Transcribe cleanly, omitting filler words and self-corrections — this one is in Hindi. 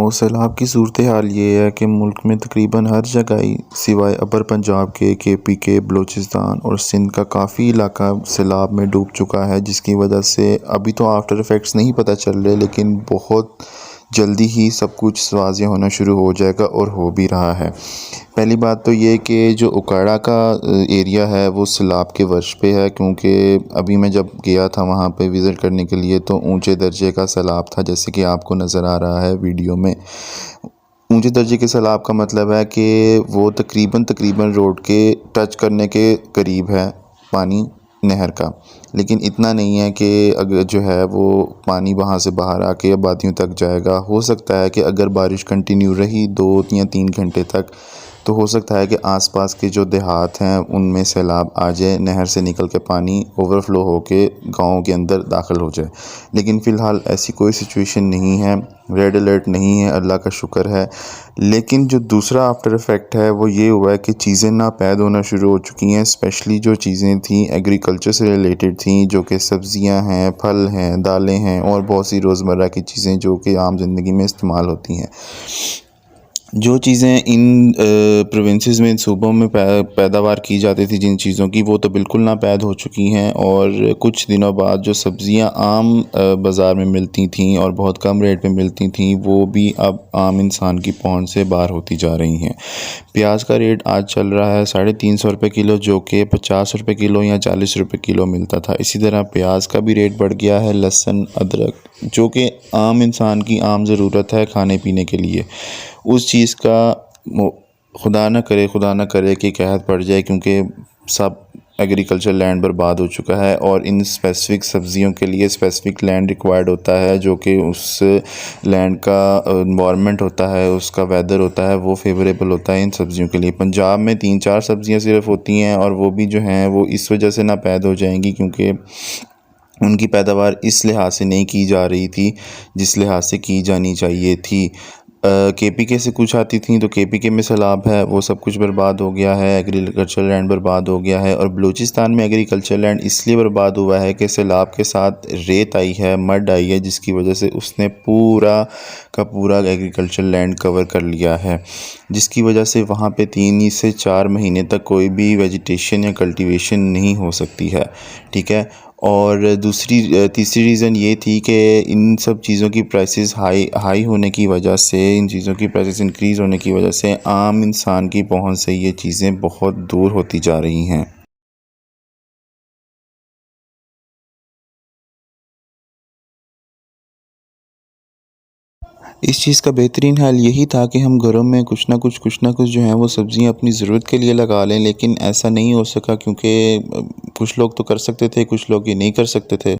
और सैलाब की सूरत हाल ये है कि मुल्क में तकरीबन हर जगह ही सिवाय अपर पंजाब के केपी के बलूचिस्तान और सिंध का काफ़ी इलाका सैलाब में डूब चुका है, जिसकी वजह से अभी तो आफ्टर इफ़ेक्ट्स नहीं पता चल रहे, लेकिन बहुत जल्दी ही सब कुछ वाज़ेह होना शुरू हो जाएगा और हो भी रहा है। पहली बात तो ये कि जो उकाड़ा का एरिया है वो सैलाब के वर्श पे है, क्योंकि अभी मैं जब गया था वहाँ पे विज़िट करने के लिए तो ऊंचे दर्जे का सैलाब था, जैसे कि आपको नज़र आ रहा है वीडियो में। ऊंचे दर्जे के सैलाब का मतलब है कि वो तकरीबन रोड के टच करने के करीब है पानी नहर का, लेकिन इतना नहीं है कि अगर जो है वो पानी वहाँ से बाहर आके आबादियों तक जाएगा। हो सकता है कि अगर बारिश कंटिन्यू रही 2 या 3 घंटे तक तो हो सकता है कि आसपास के जो देहात हैं उनमें सैलाब आ जाए, नहर से निकल के पानी ओवरफ्लो होके गाँव के अंदर दाखिल हो जाए। लेकिन फ़िलहाल ऐसी कोई सिचुएशन नहीं है, रेड अलर्ट नहीं है, अल्लाह का शुक्र है। लेकिन जो दूसरा आफ्टर इफ़ेक्ट है वो ये हुआ है कि चीज़ें नापैद होना शुरू हो चुकी हैं। स्पेशली जो चीज़ें थी एग्रीकल्चर से रिलेटेड थी, जो कि सब्ज़ियां हैं, फल हैं, दालें हैं और बहुत सी रोज़मर्रा की चीज़ें जो कि आम ज़िंदगी में इस्तेमाल होती हैं। जो चीज़ें इन प्रोविंसेस में, सूबों में पैदावार की जाती थी जिन चीज़ों की, वो तो बिल्कुल नापैद हो चुकी हैं। और कुछ दिनों बाद जो सब्ज़ियां आम बाज़ार में मिलती थीं और बहुत कम रेट पे मिलती थीं, वो भी अब आम इंसान की पहुंच से बाहर होती जा रही हैं। प्याज का रेट आज चल रहा है 350 रुपये किलो, जो कि 50 रुपये किलो या 40 रुपये किलो मिलता था। इसी तरह प्याज का भी रेट बढ़ गया है। लहसुन, अदरक, जो कि आम इंसान की आम ज़रूरत है खाने पीने के लिए, उस चीज़ का खुदा ना करे कि कहत पड़ जाए, क्योंकि सब एग्रीकल्चर लैंड बर्बाद हो चुका है और इन स्पेसिफ़िक सब्ज़ियों के लिए स्पेसिफ़िक लैंड रिक्वायर्ड होता है, जो कि उस लैंड का एनवायरनमेंट होता है, उसका वेदर होता है, वो फेवरेबल होता है इन सब्ज़ियों के लिए। पंजाब में 3-4 सब्ज़ियाँ सिर्फ़ होती हैं और वो भी जो हैं वो इस वजह से नापैद हो जाएंगी क्योंकि उनकी पैदावार इस लिहाज से नहीं की जा रही थी जिस लिहाज से की जानी चाहिए थी। केपीके से कुछ आती थी तो केपीके में सैलाब है, वो सब कुछ बर्बाद हो गया है, एग्रीकल्चर लैंड बर्बाद हो गया है। और बलूचिस्तान में एग्रीकल्चर लैंड इसलिए बर्बाद हुआ है कि सैलाब के साथ रेत आई है, मड आई है, जिसकी वजह से उसने पूरा का पूरा एग्रीकल्चर लैंड कवर कर लिया है, जिसकी वजह से वहाँ पे 3 से 4 महीने तक कोई भी वेजिटेशन या कल्टीवेशन नहीं हो सकती है। ठीक है। और तीसरी रीज़न ये थी कि इन सब चीज़ों की प्राइसेस हाई होने की वजह से, इन चीज़ों की प्राइसेस इंक्रीज़ होने की वजह से आम इंसान की पहुंच से ये चीज़ें बहुत दूर होती जा रही हैं। इस चीज़ का बेहतरीन हल यही था कि हम घरों में कुछ ना कुछ जो है वो सब्ज़ियां अपनी ज़रूरत के लिए लगा लें, लेकिन ऐसा नहीं हो सका क्योंकि कुछ लोग तो कर सकते थे, कुछ लोग ये नहीं कर सकते थे।